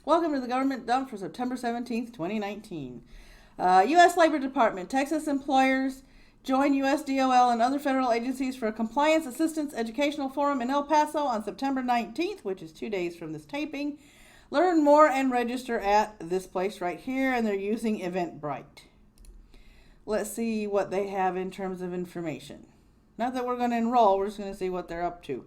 Welcome to the government dump for September 17th, 2019. U.S. Labor Department. Texas employers join USDOL and other federal agencies for a Compliance Assistance Educational Forum in El Paso on September 19th, which is 2 days from this taping. Learn more and register at this place right here, and they're using Eventbrite. Let's see what they have in terms of information. Not that we're going to enroll, we're just going to see what they're up to.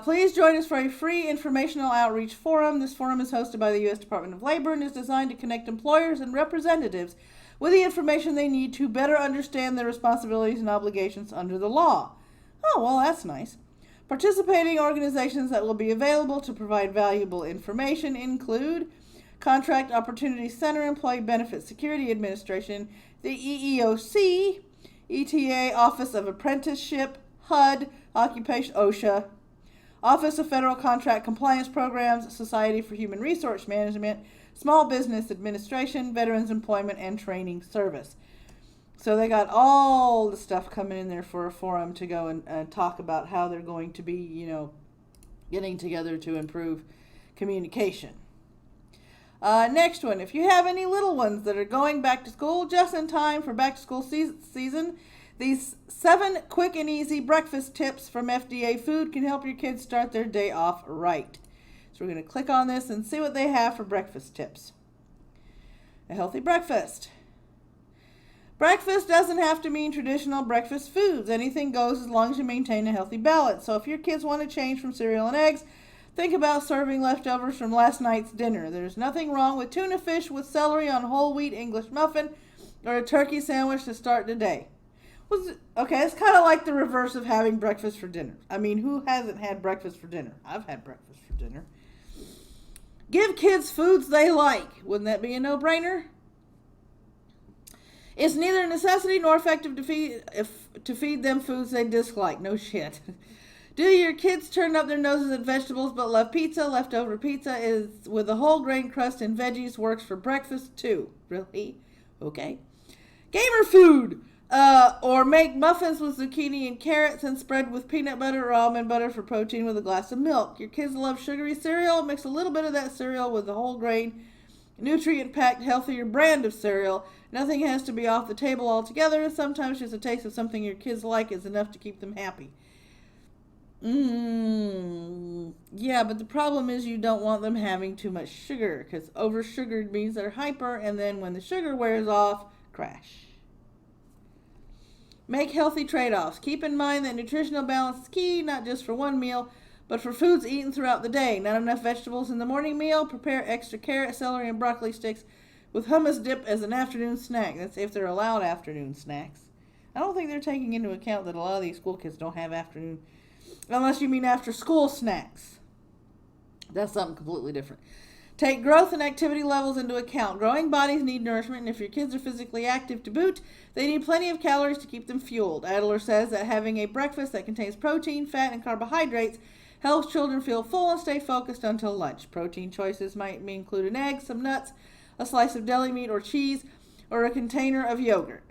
Please join us for a free informational outreach forum. This forum is hosted by the U.S. Department of Labor and is designed to connect employers and representatives with the information they need to better understand their responsibilities and obligations under the law. Oh, well, that's nice. Participating organizations that will be available to provide valuable information include Contract Opportunity Center, Employee Benefit Security Administration, the EEOC, ETA, Office of Apprenticeship, HUD, Occupation, OSHA, Office of Federal Contract Compliance Programs, Society for Human Resource Management, Small Business Administration, Veterans Employment and Training Service. So they got all the stuff coming in there for a forum to go and talk about how they're going to be, getting together to improve communication. Next one, if you have any little ones that are going back to school just in time for back to school season, these 7 quick and easy breakfast tips from FDA Food can help your kids start their day off right. So we're going to click on this and see what they have for breakfast tips. A healthy breakfast. Breakfast doesn't have to mean traditional breakfast foods. Anything goes as long as you maintain a healthy balance. So if your kids want to change from cereal and eggs, think about serving leftovers from last night's dinner. There's nothing wrong with tuna fish with celery on whole wheat English muffin or a turkey sandwich to start the day. Okay, it's kind of like the reverse of having breakfast for dinner. I mean, who hasn't had breakfast for dinner? I've had breakfast for dinner. Give kids foods they like. Wouldn't that be a no-brainer? It's neither a necessity nor effective to feed them foods they dislike. No shit. Do your kids turn up their noses at vegetables but love pizza? Leftover pizza is with a whole grain crust and veggies works for breakfast too. Really? Okay. Gamer food. Or make muffins with zucchini and carrots and spread with peanut butter or almond butter for protein with a glass of milk. Your kids love sugary cereal. Mix a little bit of that cereal with the whole grain, nutrient-packed, healthier brand of cereal. Nothing has to be off the table altogether. Sometimes just a taste of something your kids like is enough to keep them happy. Yeah, but the problem is you don't want them having too much sugar, because over-sugared means they're hyper, and then when the sugar wears off, crash. Make healthy trade-offs. Keep in mind that nutritional balance is key, not just for one meal, but for foods eaten throughout the day. Not enough vegetables in the morning meal? Prepare extra carrot, celery, and broccoli sticks with hummus dip as an afternoon snack. That's if they're allowed afternoon snacks. I don't think they're taking into account that a lot of these school kids don't have afternoon, unless you mean after school snacks. That's something completely different. Take growth and activity levels into account. Growing bodies need nourishment, and if your kids are physically active to boot, they need plenty of calories to keep them fueled. Adler says that having a breakfast that contains protein, fat, and carbohydrates helps children feel full and stay focused until lunch. Protein choices might include an egg, some nuts, a slice of deli meat or cheese, or a container of yogurt.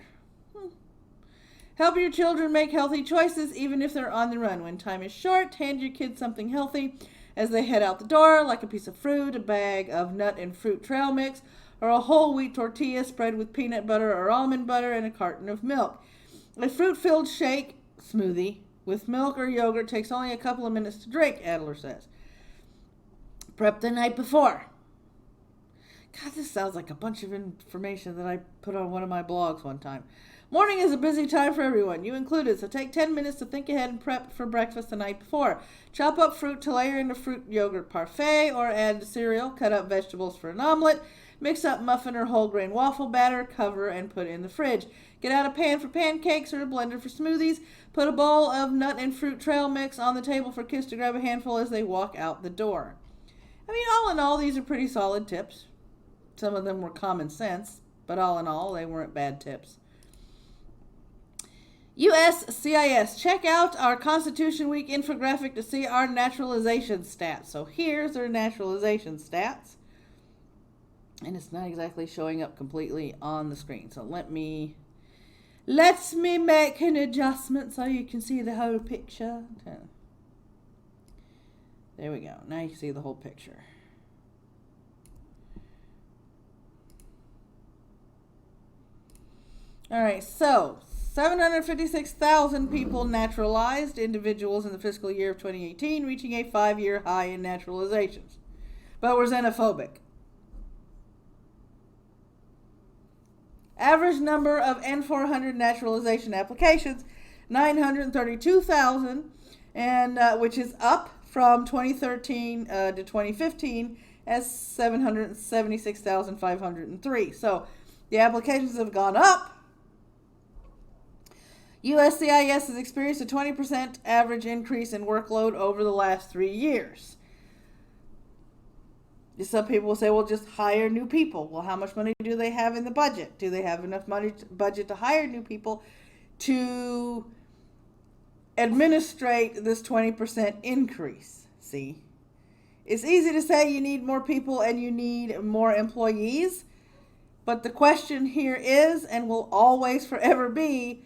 Help your children make healthy choices even if they're on the run. When time is short, hand your kids something healthy as they head out the door, like a piece of fruit, a bag of nut and fruit trail mix, or a whole wheat tortilla spread with peanut butter or almond butter and a carton of milk. A fruit-filled shake, smoothie, with milk or yogurt takes only a couple of minutes to drink, Adler says. Prep the night before. God, this sounds like a bunch of information that I put on one of my blogs one time. Morning is a busy time for everyone, you included, so take 10 minutes to think ahead and prep for breakfast the night before. Chop up fruit to layer in a fruit yogurt parfait or add to cereal. Cut up vegetables for an omelet. Mix up muffin or whole grain waffle batter, cover, and put in the fridge. Get out a pan for pancakes or a blender for smoothies. Put a bowl of nut and fruit trail mix on the table for kids to grab a handful as they walk out the door. I mean, all in all, these are pretty solid tips. Some of them were common sense, but all in all, they weren't bad tips. USCIS. Check out our Constitution Week infographic to see our naturalization stats. So here's our naturalization stats. And it's not exactly showing up completely on the screen. So let me make an adjustment so you can see the whole picture. There we go. Now you can see the whole picture. All right, so 756,000 people naturalized individuals in the fiscal year of 2018, reaching a 5-year high in naturalizations, but were xenophobic. Average number of N400 naturalization applications, 932,000, and which is up from 2013 to 2015 as 776,503. So the applications have gone up. USCIS has experienced a 20% average increase in workload over the last 3 years. Some people will say, well, just hire new people. Well, how much money do they have in the budget? Do they have enough money budget to hire new people to administrate this 20% increase? See, it's easy to say you need more people and you need more employees, but the question here is, and will always forever be,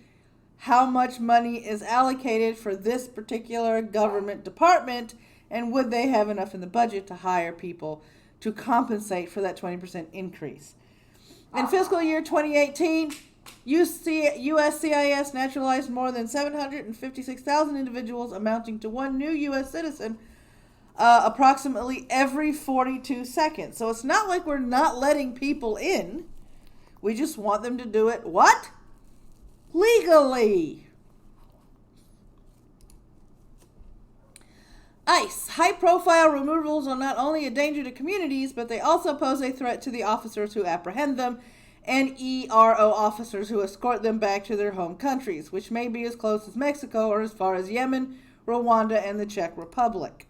how much money is allocated for this particular government department, and would they have enough in the budget to hire people to compensate for that 20% increase? In fiscal year 2018, USCIS naturalized more than 756,000 individuals, amounting to one new U.S. citizen approximately every 42 seconds. So it's not like we're not letting people in. We just want them to do it, what? Legally. ICE. High-profile removals are not only a danger to communities, but they also pose a threat to the officers who apprehend them and ERO officers who escort them back to their home countries, which may be as close as Mexico or as far as Yemen, Rwanda, and the Czech Republic.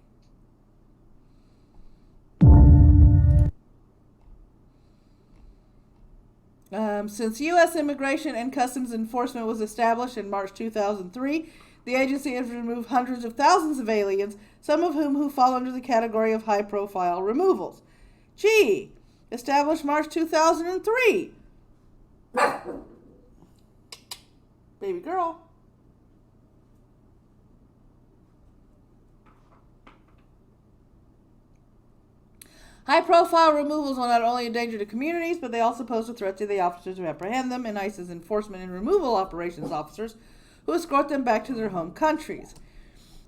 Since U.S. Immigration and Customs Enforcement was established in March 2003, the agency has removed hundreds of thousands of aliens, some of whom fall under the category of high-profile removals. Gee, established March 2003. Baby girl. High-profile removals are not only a danger to communities, but they also pose a threat to the officers who apprehend them and ICE's enforcement and removal operations officers who escort them back to their home countries.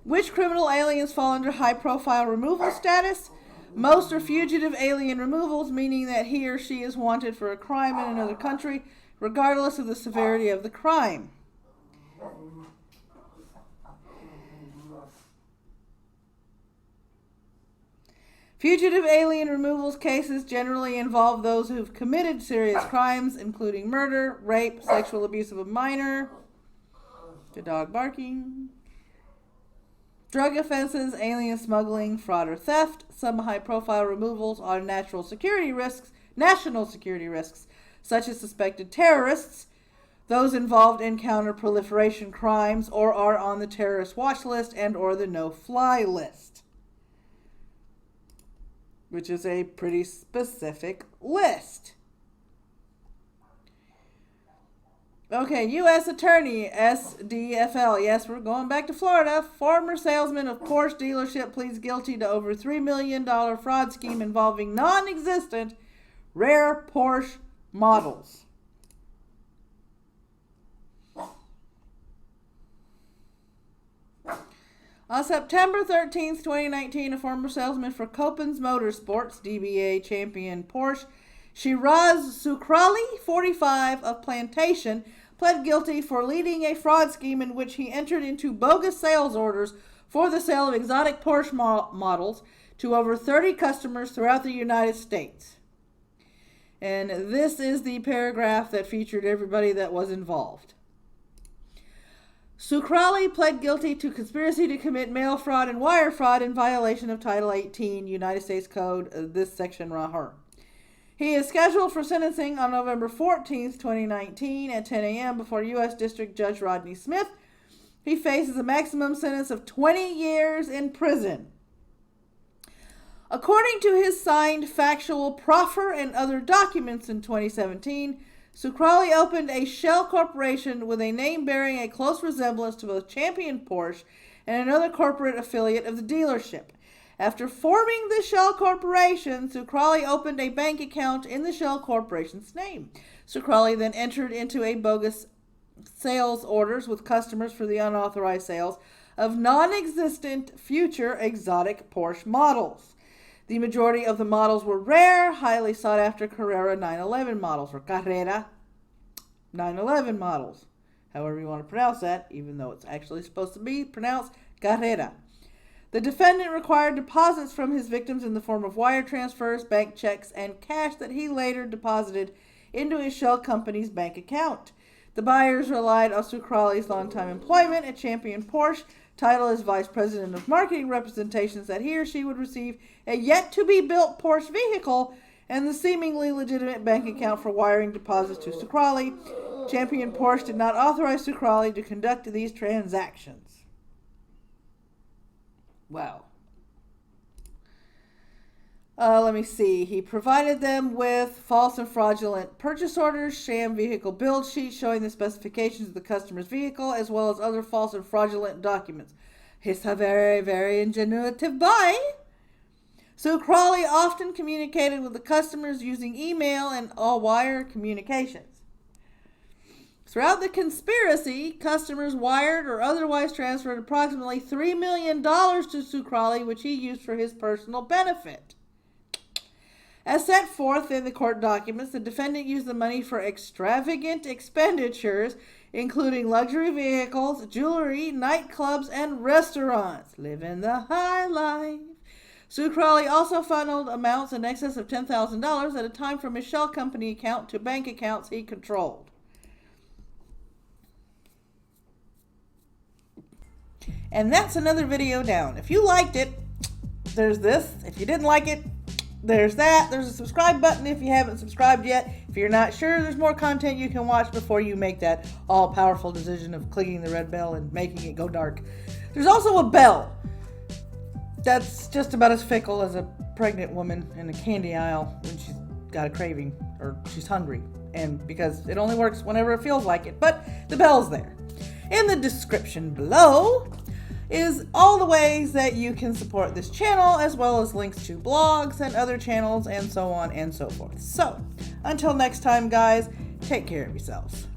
Which criminal aliens fall under high-profile removal status? Most are fugitive alien removals, meaning that he or she is wanted for a crime in another country, regardless of the severity of the crime. Fugitive alien removals cases generally involve those who've committed serious crimes, including murder, rape, sexual abuse of a minor, the dog barking, drug offenses, alien smuggling, fraud, or theft. Some high-profile removals are national security risks, such as suspected terrorists, those involved in counter-proliferation crimes, or are on the terrorist watch list and or the no-fly list, which is a pretty specific list. Okay, U.S. Attorney, SDFL. Yes, we're going back to Florida. Former salesman of Porsche dealership pleads guilty to over $3 million fraud scheme involving non-existent rare Porsche models. On September 13th, 2019, a former salesman for Copens Motorsports, DBA champion Porsche, Shiraz Sukrali, 45, of Plantation, pled guilty for leading a fraud scheme in which he entered into bogus sales orders for the sale of exotic Porsche models to over 30 customers throughout the United States. And this is the paragraph that featured everybody that was involved. Sukrali pled guilty to conspiracy to commit mail fraud and wire fraud in violation of Title 18 United States Code, this section right here. He is scheduled for sentencing on November 14th, 2019 at 10 a.m. before U.S. District Judge Rodney Smith. He faces a maximum sentence of 20 years in prison. According to his signed factual proffer and other documents in 2017, Sukrali opened a shell corporation with a name bearing a close resemblance to both Champion Porsche and another corporate affiliate of the dealership. After forming the Shell Corporation, Sucrali opened a bank account in the Shell Corporation's name. Sucrali then entered into a bogus sales orders with customers for the unauthorized sales of non-existent future exotic Porsche models. The majority of the models were rare, highly sought-after Carrera 911 models, or Carrera 911 models. However you want to pronounce that, even though it's actually supposed to be pronounced Carrera. The defendant required deposits from his victims in the form of wire transfers, bank checks, and cash that he later deposited into his shell company's bank account. The buyers relied on Sucrali's longtime employment at Champion Porsche, title as Vice President of Marketing Representations, that he or she would receive a yet-to-be-built Porsche vehicle, and the seemingly legitimate bank account for wiring deposits to Sucrali. Champion Porsche did not authorize Sucrali to conduct these transactions. Wow. Let me see. He provided them with false and fraudulent purchase orders, sham vehicle build sheets showing the specifications of the customer's vehicle, as well as other false and fraudulent documents. It's a very, very ingenuitive buy. Sucrali often communicated with the customers using email and all-wire communications. Throughout the conspiracy, customers wired or otherwise transferred approximately $3 million to Sucrali, which he used for his personal benefit. As set forth in the court documents, the defendant used the money for extravagant expenditures, including luxury vehicles, jewelry, nightclubs, and restaurants. Living the high life. Sucrali also funneled amounts in excess of $10,000 at a time from his shell company account to bank accounts he controlled. And that's another video down. If you liked it, there's this. If you didn't like it, there's that. There's a subscribe button if you haven't subscribed yet. If you're not sure, there's more content you can watch before you make that all-powerful decision of clicking the red bell and making it go dark. There's also a bell that's just about as fickle as a pregnant woman in a candy aisle when she's got a craving or she's hungry. And because it only works whenever it feels like it. But the bell's there. In the description below is all the ways that you can support this channel, as well as links to blogs and other channels and so on and so forth. So, until next time, guys, take care of yourselves.